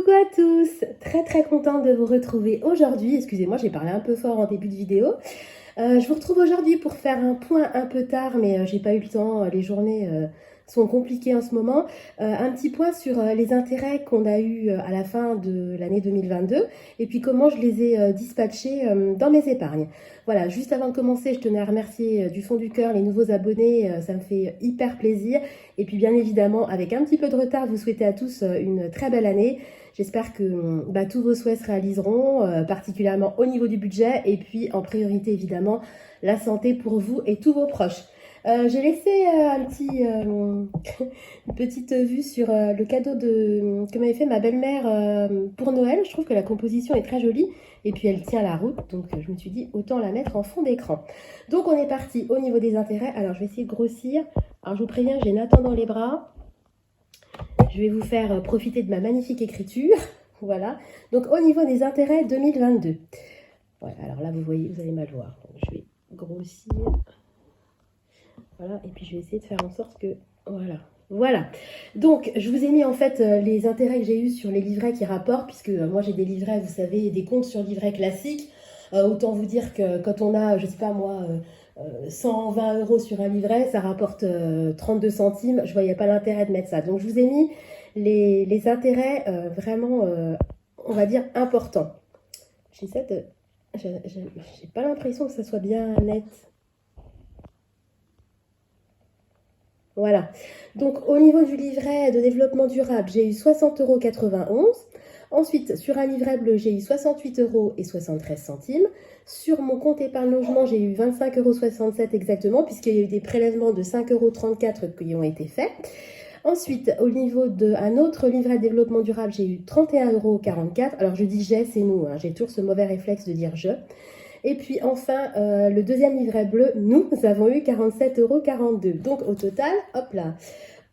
Coucou à tous, très contente de vous retrouver aujourd'hui. Excusez-moi, j'ai parlé un peu fort en début de vidéo. Je vous retrouve aujourd'hui pour faire un point un peu tard, mais j'ai pas eu le temps, les journées sont compliquées en ce moment. Un petit point sur les intérêts qu'on a eu à la fin de l'année 2022 et puis comment je les ai dispatchés dans mes épargnes. Voilà, juste avant de commencer, je tenais à remercier du fond du cœur les nouveaux abonnés, ça me fait hyper plaisir. Et puis bien évidemment, avec un petit peu de retard, vous souhaitez à tous une très belle année. J'espère que tous vos souhaits se réaliseront, particulièrement au niveau du budget et puis en priorité évidemment la santé pour vous et tous vos proches. J'ai laissé une petite vue sur le cadeau que m'avait fait ma belle-mère pour Noël. Je trouve que la composition est très jolie et puis elle tient la route, donc je me suis dit autant la mettre en fond d'écran. Donc on est parti au niveau des intérêts. Alors je vais essayer de grossir. Alors je vous préviens, j'ai Nathan dans les bras. Je vais vous faire profiter de ma magnifique écriture. Voilà. Donc, au niveau des intérêts 2022. Voilà. Alors là, vous voyez, vous allez mal voir. Donc, je vais grossir. Voilà. Et puis, je vais essayer de faire en sorte que... Voilà. Voilà. Donc, je vous ai mis en fait les intérêts que j'ai eus sur les livrets qui rapportent, puisque moi, j'ai des livrets, vous savez, des comptes sur livrets classiques. Autant vous dire que quand on a, je sais pas moi... 120 € sur un livret, ça rapporte 32 centimes. Je ne voyais pas l'intérêt de mettre ça. Donc, je vous ai mis les intérêts vraiment, on va dire, importants. J'ai pas l'impression que ça soit bien net. Voilà. Donc, au niveau du livret de développement durable, j'ai eu 60,91 €. Ensuite, sur un livret bleu, j'ai eu 68,73 €. Sur mon compte épargne logement, j'ai eu 25,67 € exactement, puisqu'il y a eu des prélèvements de 5,34 € qui ont été faits. Ensuite, au niveau d'un autre livret de développement durable, j'ai eu 31,44 €. Alors, je dis j'ai, c'est nous, hein. J'ai toujours ce mauvais réflexe de dire je. Et puis enfin, le deuxième livret bleu, nous avons eu 47,42 €. Donc au total, hop là,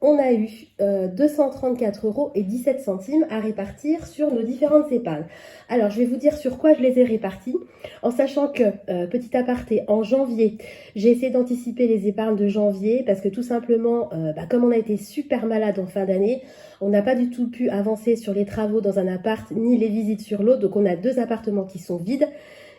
on a eu 234,17 € à répartir sur nos différentes épargnes. Alors, je vais vous dire sur quoi je les ai répartis, en sachant que, petit aparté, en janvier, j'ai essayé d'anticiper les épargnes de janvier, parce que tout simplement, comme on a été super malade en fin d'année, on n'a pas du tout pu avancer sur les travaux dans un appart, ni les visites sur l'autre, donc on a 2 appartements qui sont vides.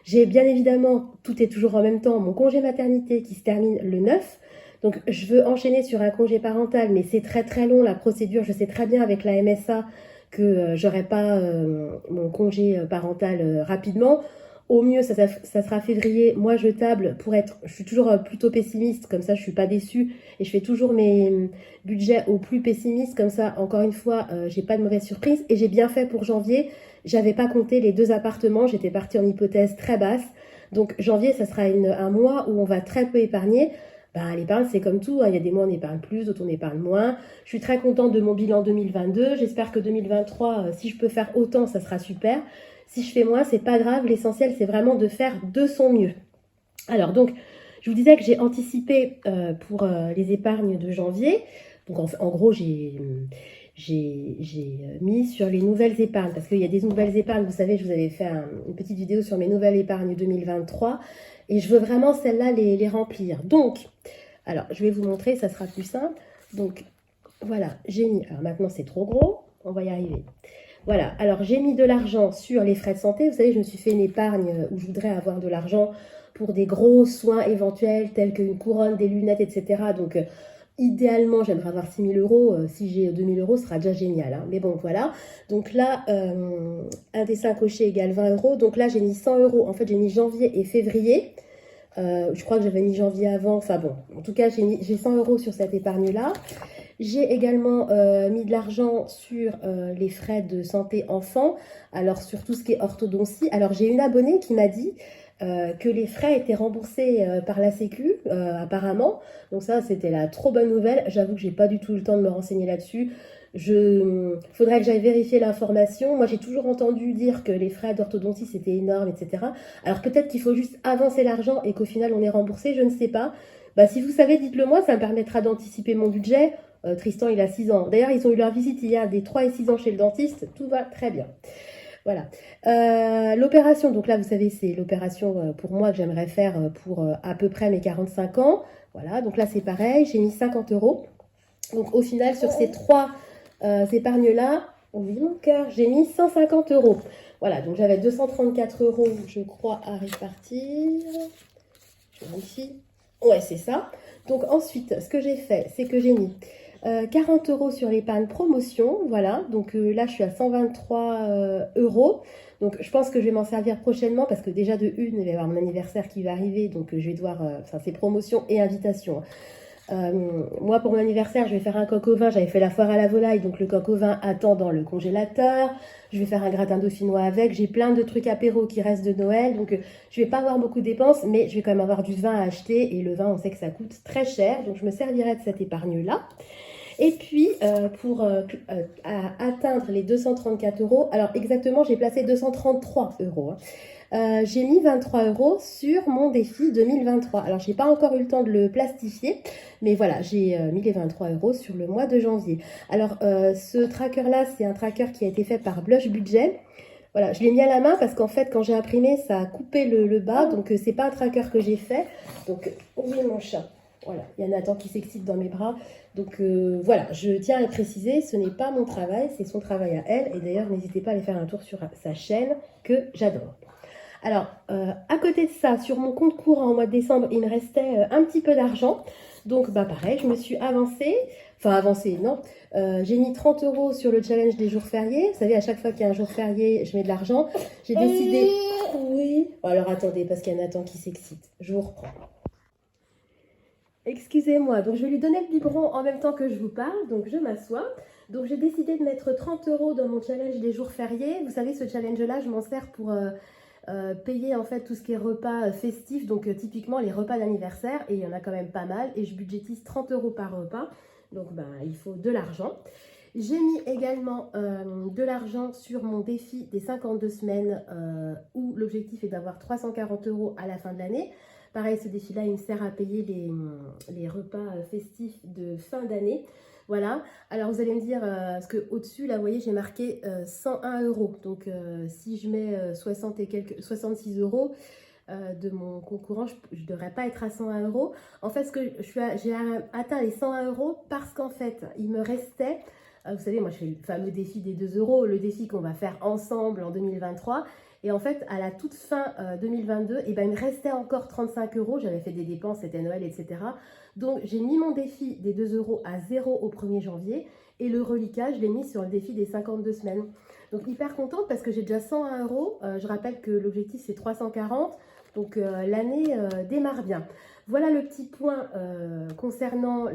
J'ai bien évidemment, tout est toujours en même temps, mon congé maternité qui se termine le 9. Donc, je veux enchaîner sur un congé parental, mais c'est très long la procédure. Je sais très bien avec la MSA que j'aurai pas mon congé parental rapidement. Au mieux, ça sera février. Moi, je table je suis toujours plutôt pessimiste, comme ça, je suis pas déçue. Et je fais toujours mes budgets au plus pessimiste, comme ça, encore une fois, j'ai pas de mauvaise surprise. Et j'ai bien fait pour janvier. J'avais pas compté les 2 appartements. J'étais partie en hypothèse très basse. Donc, janvier, ça sera un mois où on va très peu épargner. L'épargne, c'est comme tout, hein. Il y a des mois on épargne plus, d'autres on épargne moins. Je suis très contente de mon bilan 2022. J'espère que 2023, si je peux faire autant, ça sera super. Si je fais moins, c'est pas grave. L'essentiel, c'est vraiment de faire de son mieux. Alors, donc, je vous disais que j'ai anticipé pour les épargnes de janvier. Donc, en gros, j'ai mis sur les nouvelles épargnes, parce qu'il y a des nouvelles épargnes. Vous savez, je vous avais fait une petite vidéo sur mes nouvelles épargnes 2023. Et je veux vraiment celles-là les remplir. Donc, alors, je vais vous montrer, ça sera plus simple. Donc, voilà, j'ai mis... Alors, maintenant, c'est trop gros. On va y arriver. Voilà, alors j'ai mis de l'argent sur les frais de santé. Vous savez, je me suis fait une épargne où je voudrais avoir de l'argent pour des gros soins éventuels, tels qu'une couronne, des lunettes, etc. Donc, idéalement, j'aimerais avoir 6 000 €. Si j'ai 2 000 €, ce sera déjà génial, hein. Mais bon, voilà. Donc là, un dessin coché égale 20 €. Donc là, j'ai mis 100 €. En fait, j'ai mis janvier et février. Je crois que j'avais mis janvier avant. Enfin bon, en tout cas, j'ai 100 € sur cette épargne-là. J'ai également mis de l'argent sur les frais de santé enfant. Alors, sur tout ce qui est orthodontie. Alors, j'ai une abonnée qui m'a dit que les frais étaient remboursés par la Sécu, apparemment. Donc ça, c'était la trop bonne nouvelle. J'avoue que j'ai pas du tout eu le temps de me renseigner là-dessus. Faudrait que j'aille vérifier l'information. Moi, j'ai toujours entendu dire que les frais d'orthodontie, c'était énorme, etc. Alors peut-être qu'il faut juste avancer l'argent et qu'au final, on est remboursé, je ne sais pas. Si vous savez, dites-le moi, ça me permettra d'anticiper mon budget. Tristan, il a 6 ans. D'ailleurs, ils ont eu leur visite hier des 3 et 6 ans chez le dentiste. Tout va très bien. Voilà. L'opération, donc là, vous savez, c'est l'opération pour moi que j'aimerais faire pour à peu près mes 45 ans. Voilà, donc là, c'est pareil. J'ai mis 50 €. Donc au final, sur ces 3 épargnes-là, Oui, mon cœur, j'ai mis 150 euros. Voilà, donc j'avais 234 euros, je crois, à répartir. Je vérifie. Ouais, c'est ça. Donc ensuite, ce que j'ai fait, c'est que j'ai mis 40 euros sur l'épargne promotion. Voilà, donc là, je suis à 123 euros. Donc je pense que je vais m'en servir prochainement parce que déjà de une, il va y avoir mon anniversaire qui va arriver. Donc je vais devoir, enfin c'est promotion et invitation. Moi, pour mon anniversaire, je vais faire un coq au vin. J'avais fait la foire à la volaille, donc le coq au vin attend dans le congélateur. Je vais faire un gratin dauphinois avec. J'ai plein de trucs apéro qui restent de Noël, donc je vais pas avoir beaucoup de dépenses, mais je vais quand même avoir du vin à acheter. Et le vin, on sait que ça coûte très cher, donc je me servirai de cette épargne-là. Et puis, pour atteindre les 234 euros, alors exactement, j'ai placé 233 euros. Hein. J'ai mis 23 euros sur mon défi 2023. Alors, j'ai pas encore eu le temps de le plastifier, mais voilà, j'ai mis les 23 euros sur le mois de janvier. Alors, ce tracker-là, c'est un tracker qui a été fait par Blush Budget. Voilà, je l'ai mis à la main parce qu'en fait, quand j'ai imprimé, ça a coupé le bas, donc c'est pas un tracker que j'ai fait. Donc, oui, mon chat. Voilà, il y a Nathan qui s'excite dans mes bras. Donc voilà, je tiens à le préciser, ce n'est pas mon travail, c'est son travail à elle. Et d'ailleurs, n'hésitez pas à aller faire un tour sur sa chaîne que j'adore. Alors, à côté de ça, sur mon compte courant au mois de décembre, il me restait un petit peu d'argent. Donc, bah pareil, je me suis avancée. Enfin, avancée, non. J'ai mis 30 euros sur le challenge des jours fériés. Vous savez, à chaque fois qu'il y a un jour férié, je mets de l'argent. J'ai décidé... Oui. Bon, alors, attendez, parce qu'il y a Nathan qui s'excite. Je vous reprends. Excusez-moi, donc je vais lui donner le biberon en même temps que je vous parle, donc je m'assois. Donc j'ai décidé de mettre 30 euros dans mon challenge des jours fériés. Vous savez, ce challenge-là, je m'en sers pour payer en fait tout ce qui est repas festifs, donc typiquement les repas d'anniversaire, et il y en a quand même pas mal, et je budgétise 30 euros par repas, donc ben, il faut de l'argent. J'ai mis également de l'argent sur mon défi des 52 semaines où l'objectif est d'avoir 340 euros à la fin de l'année. Pareil, ce défi-là, il me sert à payer les repas festifs de fin d'année. Voilà. Alors, vous allez me dire, parce qu'au-dessus, là, vous voyez, j'ai marqué 101 euros. Donc, si je mets 66 euros de mon concurrent, je ne devrais pas être à 101 euros. En fait, j'ai atteint les 101 euros parce qu'en fait, il me restait... Vous savez, moi, je fais le fameux défi des 2 euros, le défi qu'on va faire ensemble en 2023. Et en fait, à la toute fin 2022, eh ben, il me restait encore 35 euros. J'avais fait des dépenses, c'était Noël, etc. Donc, j'ai mis mon défi des 2 euros à 0 au 1er janvier. Et le reliquat, je l'ai mis sur le défi des 52 semaines. Donc, hyper contente parce que j'ai déjà 101 euros. Je rappelle que l'objectif, c'est 340. Donc, l'année démarre bien. Voilà le petit point concernant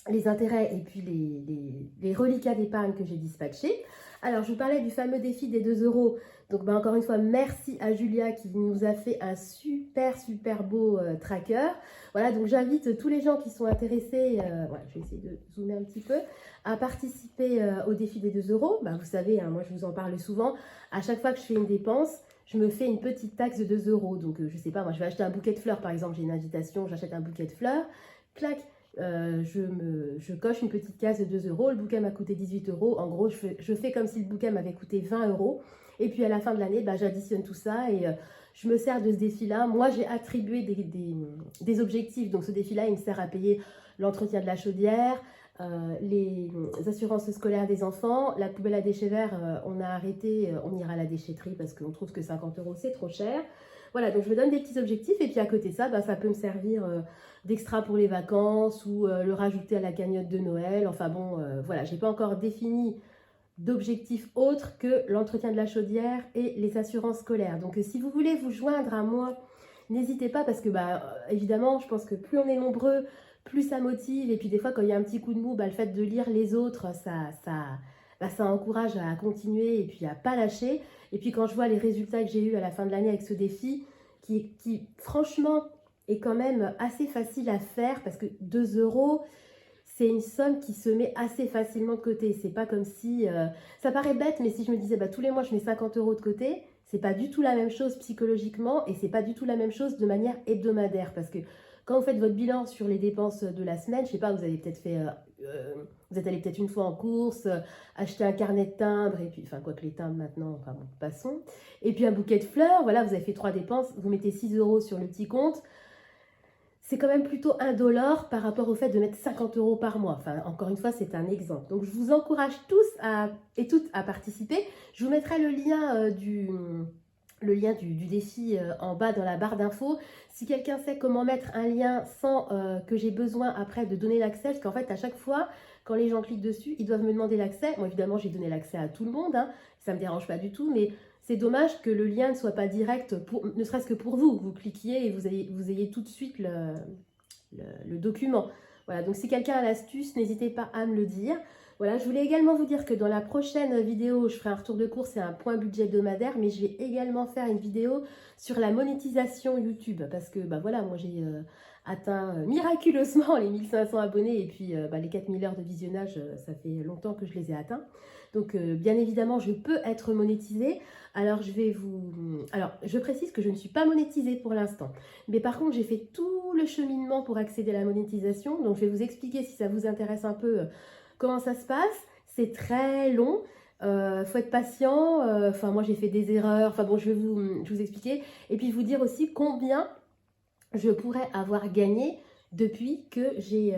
les intérêts et puis les reliquats d'épargne que j'ai dispatchés. Alors, je vous parlais du fameux défi des 2 euros. Donc, ben, encore une fois, merci à Julia qui nous a fait un super beau tracker. Voilà, donc j'invite tous les gens qui sont intéressés, voilà, je vais essayer de zoomer un petit peu, à participer au défi des 2 euros. Ben, vous savez, hein, moi je vous en parle souvent, à chaque fois que je fais une dépense, je me fais une petite taxe de 2 euros. Donc, je sais pas, moi je vais acheter un bouquet de fleurs, par exemple, j'ai une invitation, j'achète un bouquet de fleurs, clac, je coche une petite case de 2 euros, le bouquet m'a coûté 18 euros, en gros je fais comme si le bouquet m'avait coûté 20 euros, et puis à la fin de l'année, bah, j'additionne tout ça et je me sers de ce défi-là. Moi j'ai attribué des objectifs, donc ce défi-là il me sert à payer l'entretien de la chaudière, les assurances scolaires des enfants, la poubelle à déchets verts, on a arrêté, on ira à la déchetterie parce qu'on trouve que 50 euros c'est trop cher. Voilà, donc je me donne des petits objectifs et puis à côté de ça, bah, ça peut me servir d'extra pour les vacances ou le rajouter à la cagnotte de Noël. Enfin bon, voilà, j'ai pas encore défini d'objectifs autres que l'entretien de la chaudière et les assurances scolaires. Donc si vous voulez vous joindre à moi, n'hésitez pas parce que bah, évidemment, je pense que plus on est nombreux, plus ça motive. Et puis des fois, quand il y a un petit coup de mou, bah, le fait de lire les autres, ça encourage à continuer et puis à pas lâcher. Et puis quand je vois les résultats que j'ai eus à la fin de l'année avec ce défi, qui franchement est quand même assez facile à faire parce que 2 euros, c'est une somme qui se met assez facilement de côté. C'est pas comme si... ça paraît bête, mais si je me disais bah, tous les mois je mets 50 euros de côté, c'est pas du tout la même chose psychologiquement et c'est pas du tout la même chose de manière hebdomadaire parce que quand vous faites votre bilan sur les dépenses de la semaine, je sais pas, vous avez peut-être fait... vous êtes allé peut-être une fois en course, acheter un carnet de timbres, et puis, enfin, quoi que les timbres maintenant, enfin bon, passons. Et puis un bouquet de fleurs, voilà, vous avez fait 3 dépenses, vous mettez 6 euros sur le petit compte. c'est quand même plutôt indolore par rapport au fait de mettre 50 € par mois. Enfin, encore une fois, c'est un exemple. Donc, je vous encourage tous et toutes à participer. Je vous mettrai le lien du défi en bas dans la barre d'infos. Si quelqu'un sait comment mettre un lien sans que j'ai besoin après de donner l'accès, parce qu'en fait, à chaque fois, quand les gens cliquent dessus, ils doivent me demander l'accès. Moi, évidemment, j'ai donné l'accès à tout le monde, hein. Ça ne me dérange pas du tout, mais c'est dommage que le lien ne soit pas direct, ne serait-ce que pour vous. Vous cliquiez et vous ayez tout de suite le document. Voilà, donc si quelqu'un a l'astuce, n'hésitez pas à me le dire. Voilà, je voulais également vous dire que dans la prochaine vidéo, je ferai un retour de course et un point budget hebdomadaire, mais je vais également faire une vidéo sur la monétisation YouTube, parce que bah voilà, moi j'ai atteint miraculeusement les 1500 abonnés et puis les 4000 heures de visionnage, ça fait longtemps que je les ai atteints. Donc bien évidemment, je peux être monétisée. Alors je précise que je ne suis pas monétisée pour l'instant, mais par contre j'ai fait tout le cheminement pour accéder à la monétisation, donc je vais vous expliquer si ça vous intéresse un peu comment ça se passe. C'est très long, faut être patient, enfin moi j'ai fait des erreurs, enfin bon je vais vous expliquer, et puis vous dire aussi combien je pourrais avoir gagné depuis que j'ai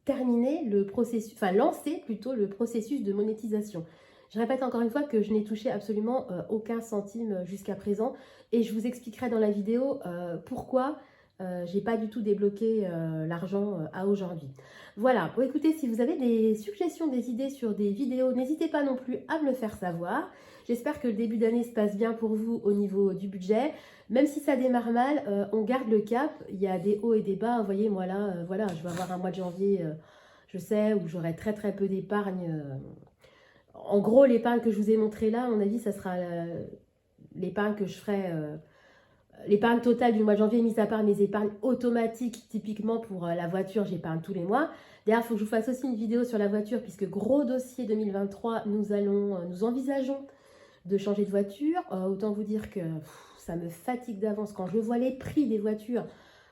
terminé le processus, enfin lancé plutôt le processus de monétisation. Je répète encore une fois que je n'ai touché absolument aucun centime jusqu'à présent, et je vous expliquerai dans la vidéo pourquoi j'ai pas du tout débloqué l'argent à aujourd'hui. Voilà, bon écoutez, si vous avez des suggestions, des idées sur des vidéos, n'hésitez pas non plus à me le faire savoir. J'espère que le début d'année se passe bien pour vous au niveau du budget. Même si ça démarre mal, on garde le cap. Il y a des hauts et des bas. Vous voyez, moi là, voilà, je vais avoir un mois de janvier, je sais, où j'aurai très très peu d'épargne. En gros, l'épargne que je vous ai montré là, à mon avis, ça sera l'épargne que je ferai... l'épargne totale du mois de janvier, mis à part mes épargnes automatiques, typiquement pour la voiture, j'épargne tous les mois. D'ailleurs, il faut que je vous fasse aussi une vidéo sur la voiture, puisque gros dossier 2023, nous envisageons de changer de voiture. Autant vous dire que ça me fatigue d'avance quand je vois les prix des voitures.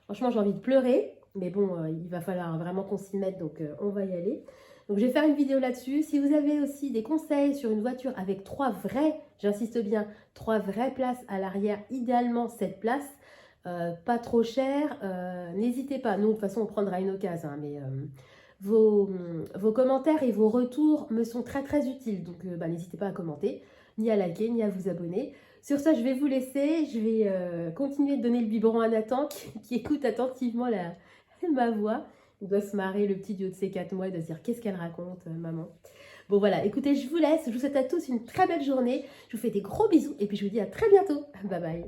Franchement, j'ai envie de pleurer, mais bon, il va falloir vraiment qu'on s'y mette, donc on va y aller. Donc je vais faire une vidéo là-dessus. Si vous avez aussi des conseils sur une voiture avec 3 vraies, j'insiste bien, 3 vraies places à l'arrière, idéalement 7 places, pas trop cher, n'hésitez pas. Nous, de toute façon, on prendra une occasion, hein, mais vos commentaires et vos retours me sont très très utiles. Donc n'hésitez pas à commenter, ni à liker, ni à vous abonner. Sur ça, je vais vous laisser. Je vais continuer de donner le biberon à Nathan qui écoute attentivement ma voix. Il doit se marrer, le petit du haut de ses 4 mois, il doit se dire qu'est-ce qu'elle raconte, maman. Bon voilà, écoutez, je vous laisse. Je vous souhaite à tous une très belle journée. Je vous fais des gros bisous et puis je vous dis à très bientôt. Bye bye.